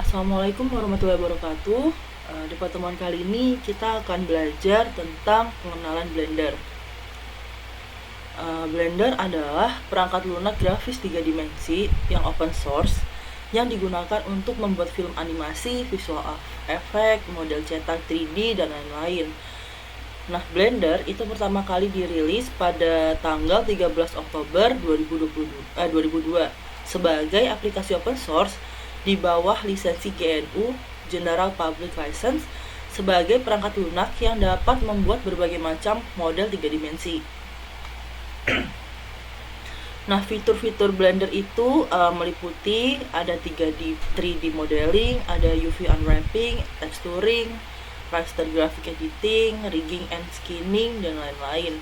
Assalamualaikum warahmatullahi wabarakatuh. Di pertemuan kali ini kita akan belajar tentang pengenalan Blender. Blender adalah perangkat lunak grafis 3 dimensi yang open source yang digunakan untuk membuat film animasi, visual efek, model cetak 3D, dan lain-lain. Nah, Blender itu pertama kali dirilis pada tanggal 13 Oktober 2002 sebagai aplikasi open source di bawah lisensi GNU General Public License sebagai perangkat lunak yang dapat membuat berbagai macam model 3 dimensi. Nah, fitur-fitur Blender itu meliputi ada 3D modeling, ada UV unwrapping, texturing, raster graphic editing, rigging and skinning, dan lain-lain.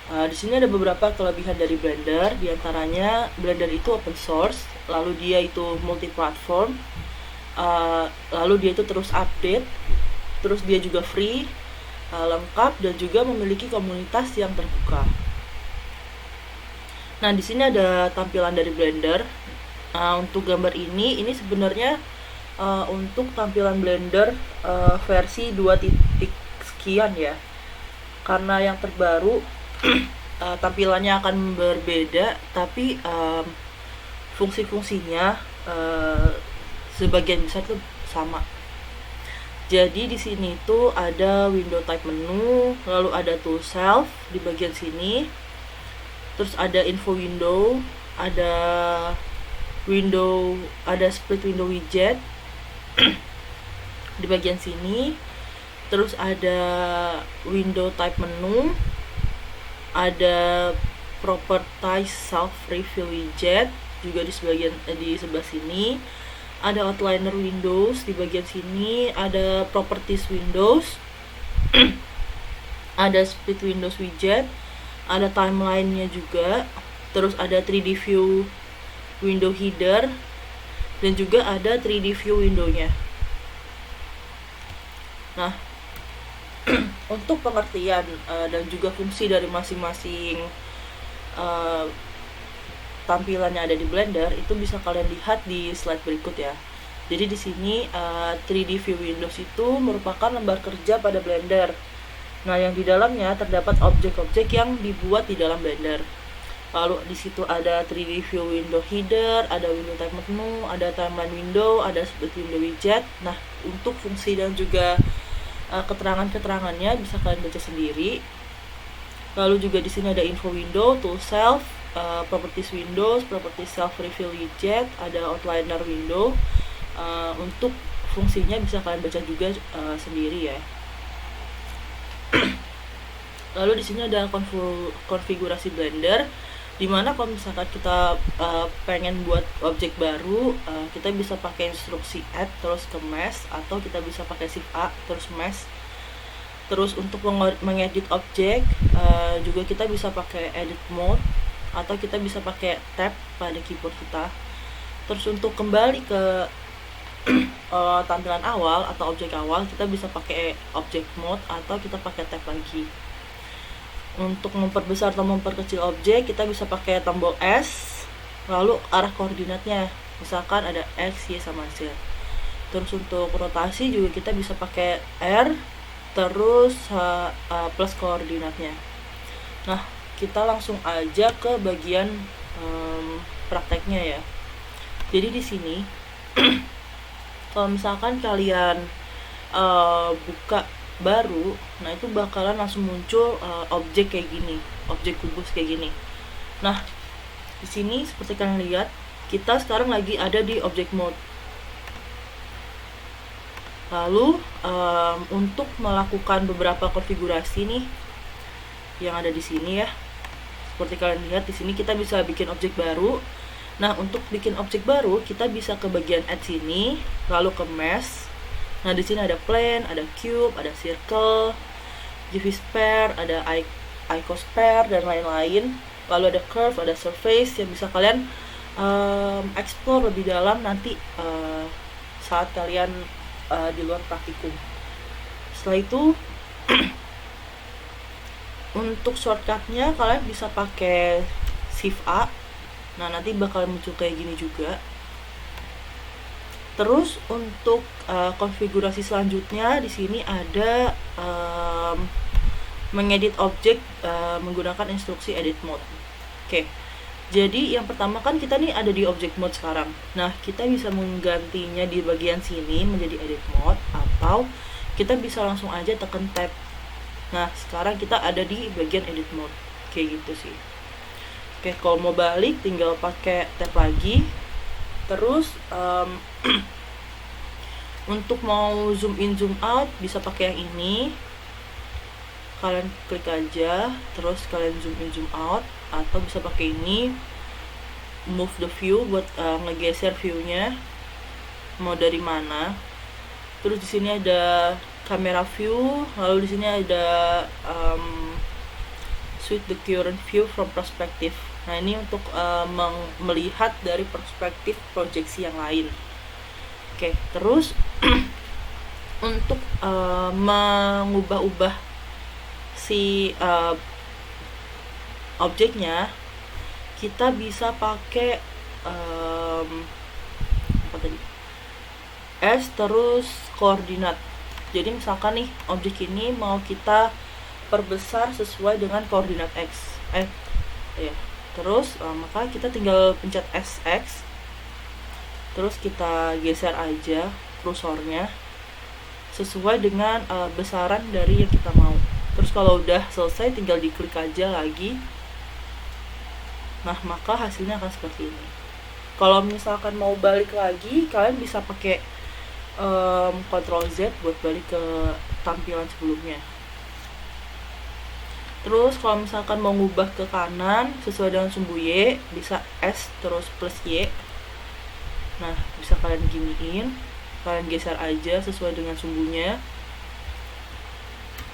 Di sini ada beberapa kelebihan dari Blender, diantaranya Blender itu open source, lalu dia itu multi-platform, lalu dia itu terus update, terus dia juga free, lengkap, dan juga memiliki komunitas yang terbuka. Nah, di sini ada tampilan dari Blender. Untuk gambar ini sebenarnya untuk tampilan Blender versi 2 titik sekian ya, karena yang terbaru tampilannya akan berbeda, tapi fungsi-fungsinya sebagian besar tuh sama. Jadi di sini tuh ada window type menu, lalu ada tool shelf di bagian sini, terus ada info window, ada split window widget di bagian sini, terus ada window type menu, ada properties self reveal widget juga di sebelah sini, ada outliner windows di bagian sini, ada properties windows, ada split windows widget, ada timeline-nya juga, terus ada 3D view window header, dan juga ada 3D view window-nya. Nah, untuk pengertian dan juga fungsi dari masing-masing tampilan yang ada di Blender itu bisa kalian lihat di slide berikut ya. Jadi di sini 3D view windows itu merupakan lembar kerja pada Blender. Nah, yang di dalamnya terdapat objek-objek yang dibuat di dalam Blender. Lalu di situ ada 3D view window header, ada window type menu, ada timeline window, ada split window widget. Nah, untuk fungsi dan juga keterangan-keterangannya bisa kalian baca sendiri. Lalu juga di sini ada info window, tool shelf, properties windows, properties self reveal widget, ada outliner window. Untuk fungsinya bisa kalian baca juga sendiri ya. Lalu di sini ada konfigurasi Blender, dimana kalau misalkan kita pengen buat objek baru, kita bisa pakai instruksi add terus ke mesh, atau kita bisa pakai shift A terus mesh. Terus untuk mengedit objek juga kita bisa pakai edit mode, atau kita bisa pakai tab pada keyboard kita. Terus untuk kembali ke tampilan awal atau objek awal, kita bisa pakai object mode atau kita pakai tab lagi. Untuk memperbesar atau memperkecil objek, kita bisa pakai tombol S, lalu arah koordinatnya, misalkan ada X, Y, sama Z. Terus untuk rotasi juga kita bisa pakai R, terus plus koordinatnya. Nah, kita langsung aja ke bagian prakteknya ya. Jadi di sini kalau misalkan kalian buka baru, nah itu bakalan langsung muncul objek kayak gini, objek kubus kayak gini. Nah, di sini seperti kalian lihat, kita sekarang lagi ada di object mode. Lalu untuk melakukan beberapa konfigurasi nih yang ada di sini ya, seperti kalian lihat di sini kita bisa bikin objek baru. Nah, untuk bikin objek baru kita bisa ke bagian add sini, lalu ke mesh. Nah, di sini ada plane, ada cube, ada circle, GV sphere, ada icosphere, dan lain-lain. Lalu ada curve, ada surface yang bisa kalian explore lebih dalam nanti saat kalian di luar praktikum. Setelah itu untuk shortcutnya kalian bisa pakai shift A. Nah, nanti bakal muncul kayak gini juga. Terus untuk konfigurasi selanjutnya di sini ada mengedit objek menggunakan instruksi edit mode. Oke. Jadi yang pertama kan kita nih ada di object mode sekarang. Nah, kita bisa menggantinya di bagian sini menjadi edit mode, atau kita bisa langsung aja tekan tab. Nah, sekarang kita ada di bagian edit mode. Kayak gitu sih. Oke, kalau mau balik tinggal pakai tab lagi. Terus untuk mau zoom in zoom out bisa pakai yang ini. Kalian klik aja, terus kalian zoom in zoom out, atau bisa pakai ini, move the view buat ngegeser viewnya mau dari mana. Terus di sini ada camera view, lalu di sini ada switch the current view from perspective. Nah, ini untuk melihat dari perspektif proyeksi yang lain. Oke, terus untuk mengubah-ubah si objeknya, kita bisa pakai apa tadi, S terus koordinat. Jadi misalkan nih objek ini mau kita perbesar sesuai dengan koordinat X, ya. Terus maka kita tinggal pencet SX, terus kita geser aja kursornya sesuai dengan besaran dari yang kita mau. Terus kalau udah selesai tinggal diklik aja lagi. Nah, maka hasilnya akan seperti ini. Kalau misalkan mau balik lagi, kalian bisa pakai Ctrl Z buat balik ke tampilan sebelumnya. Terus kalau misalkan mau ngubah ke kanan sesuai dengan sumbu Y, bisa S terus plus Y. Nah, bisa kalian giniin, kalian geser aja sesuai dengan sumbunya.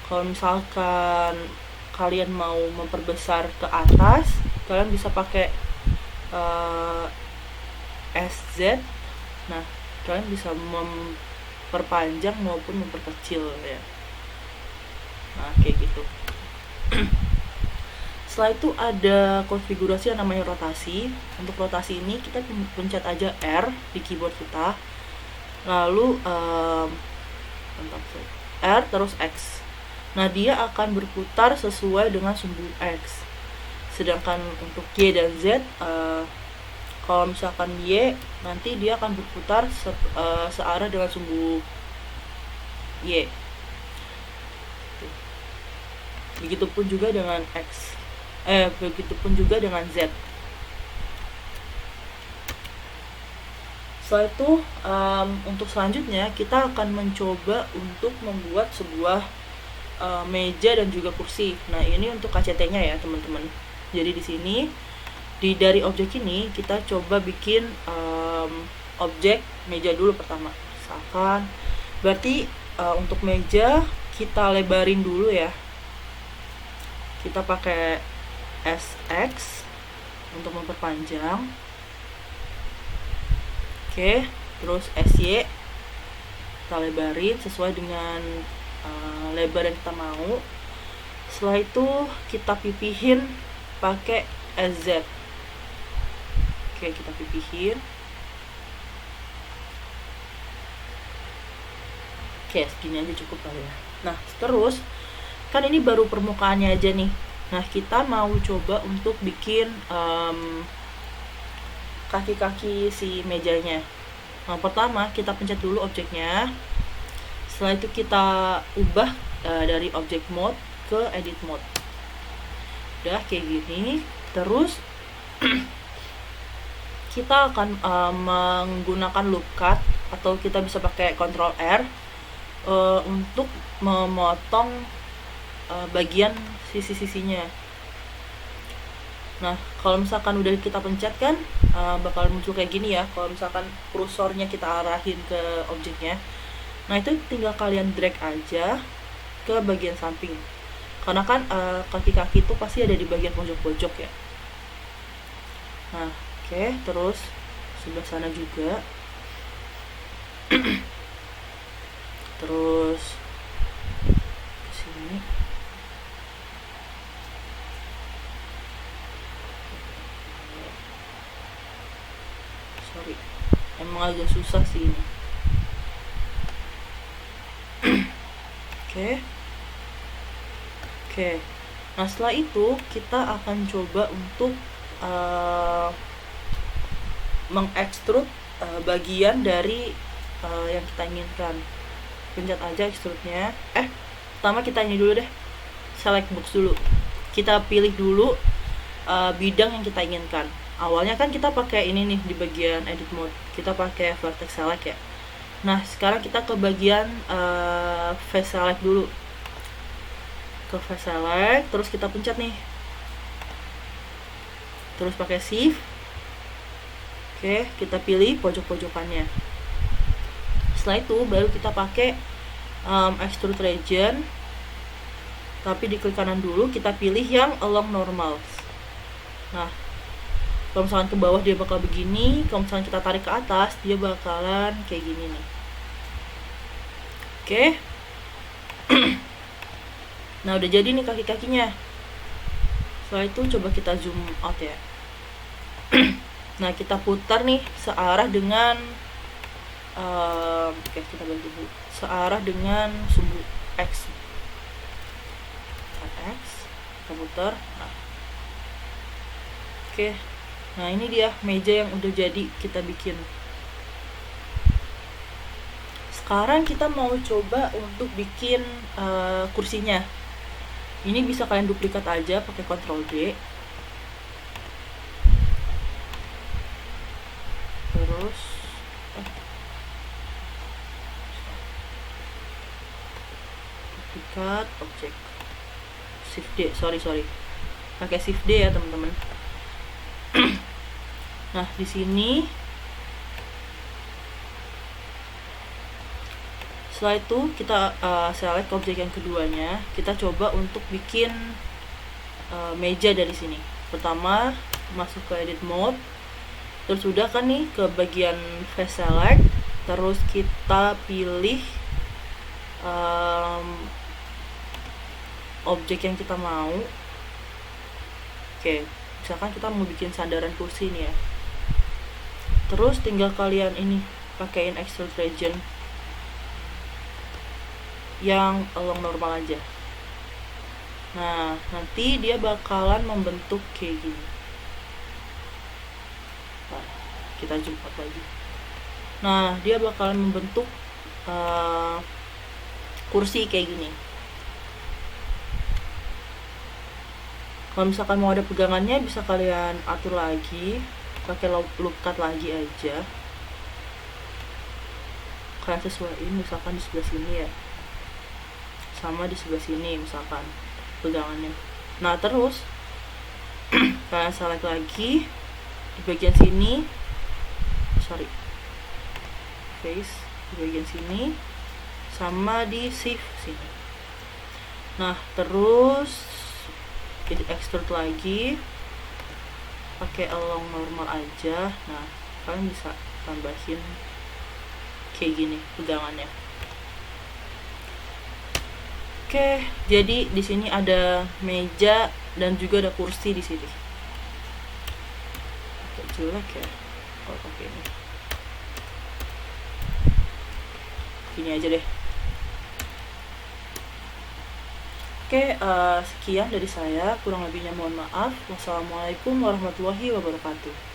Kalau misalkan kalian mau memperbesar ke atas, kalian bisa pakai SZ. Nah, kalian bisa memperpanjang maupun memperkecil ya. Nah, kayak gitu. Setelah itu ada konfigurasi yang namanya rotasi. Untuk rotasi ini kita pencet aja R di keyboard kita, lalu R terus X. Nah, dia akan berputar sesuai dengan sumbu X. Sedangkan untuk Y dan Z, kalau misalkan Y, nanti dia akan berputar searah dengan sumbu Y. Begitupun juga dengan X. Begitupun juga dengan Z. Setelah itu, untuk selanjutnya kita akan mencoba untuk membuat sebuah meja dan juga kursi. Nah, ini untuk KCT-nya ya, teman-teman. Jadi di sini dari objek ini kita coba bikin objek meja dulu pertama. Misalkan berarti untuk meja kita lebarin dulu ya. Kita pakai SX untuk memperpanjang. Oke, terus SY kita lebarin sesuai dengan lebar yang kita mau. Setelah itu kita pipihin pakai SZ. Oke, kita pipihin. Oke, segini aja cukup lah ya. Nah, terus kan ini baru permukaannya aja nih. Nah, kita mau coba untuk bikin kaki-kaki si mejanya. Nah, pertama kita pencet dulu objeknya. Setelah itu kita ubah dari object mode ke edit mode. Udah kayak gini. Terus kita akan menggunakan loop cut, atau kita bisa pakai Ctrl R untuk memotong bagian sisi-sisinya. Nah, kalau misalkan udah kita pencet kan bakal muncul kayak gini ya. Kalau misalkan kursornya kita arahin ke objeknya, nah itu tinggal kalian drag aja ke bagian samping, karena kan kaki-kaki itu pasti ada di bagian pojok-pojok ya. Nah, oke, terus sebelah sana juga. Terus sini. Sorry, emang agak susah sih ini. Oke. Nah, setelah itu kita akan coba untuk mengekstrud bagian dari yang kita inginkan. Pencet aja extrude-nya. Pertama kita ini dulu deh, select box dulu. Kita pilih dulu bidang yang kita inginkan. Awalnya kan kita pakai ini nih di bagian edit mode, kita pakai vertex select ya. Nah, sekarang kita ke bagian face select dulu. Ke face select, terus kita pencet nih. Terus pakai shift. Oke, kita pilih pojok-pojokannya. Setelah itu baru kita pakai extrude region, tapi di klik kanan dulu kita pilih yang along normal. Nah, kalau misalkan ke bawah dia bakal begini, kalau misalkan kita tarik ke atas dia bakalan kayak gini nih. Oke. Nah, udah jadi nih kaki-kakinya. Setelah itu coba kita zoom out ya. Nah, kita putar nih searah dengan oke, kita bantu dulu. Searah dengan sumbu X. Kita putar. Nah. Oke. Nah, ini dia meja yang udah jadi kita bikin. Sekarang kita mau coba untuk bikin kursinya. Ini bisa kalian duplikat aja pakai Ctrl D. Terus duplikat objek. Shift D, sorry. Pakai Shift D ya, teman-teman. Nah, di sini setelah itu kita select objek yang keduanya. Kita coba untuk bikin meja dari sini. Pertama masuk ke edit mode, terus udah kan nih ke bagian face select, terus kita pilih objek yang kita mau. Oke, misalkan kita mau bikin sandaran kursi nih ya. Terus tinggal kalian ini pakaiin extrude region yang along normal aja. Nah, nanti dia bakalan membentuk kayak gini. Nah, kita zoom out lagi. Nah, dia bakalan membentuk kursi kayak gini. Kalau misalkan mau ada pegangannya bisa kalian atur lagi, pakai loop cut lagi aja. Kalian sesuaiin, misalkan di sebelah sini ya, sama di sebelah sini misalkan pegangannya. Nah, terus kalian select lagi di bagian sini, face di bagian sini, sama di shift sini. Nah, terus kita extrude lagi pakai along normal aja. Nah, kalian bisa tambahin kayak gini pegangannya. Oke, jadi di sini ada meja dan juga ada kursi di sini. Oke, jelek ya. Oke, ini aja deh. Oke, sekian dari saya. Kurang lebihnya mohon maaf. Wassalamualaikum warahmatullahi wabarakatuh.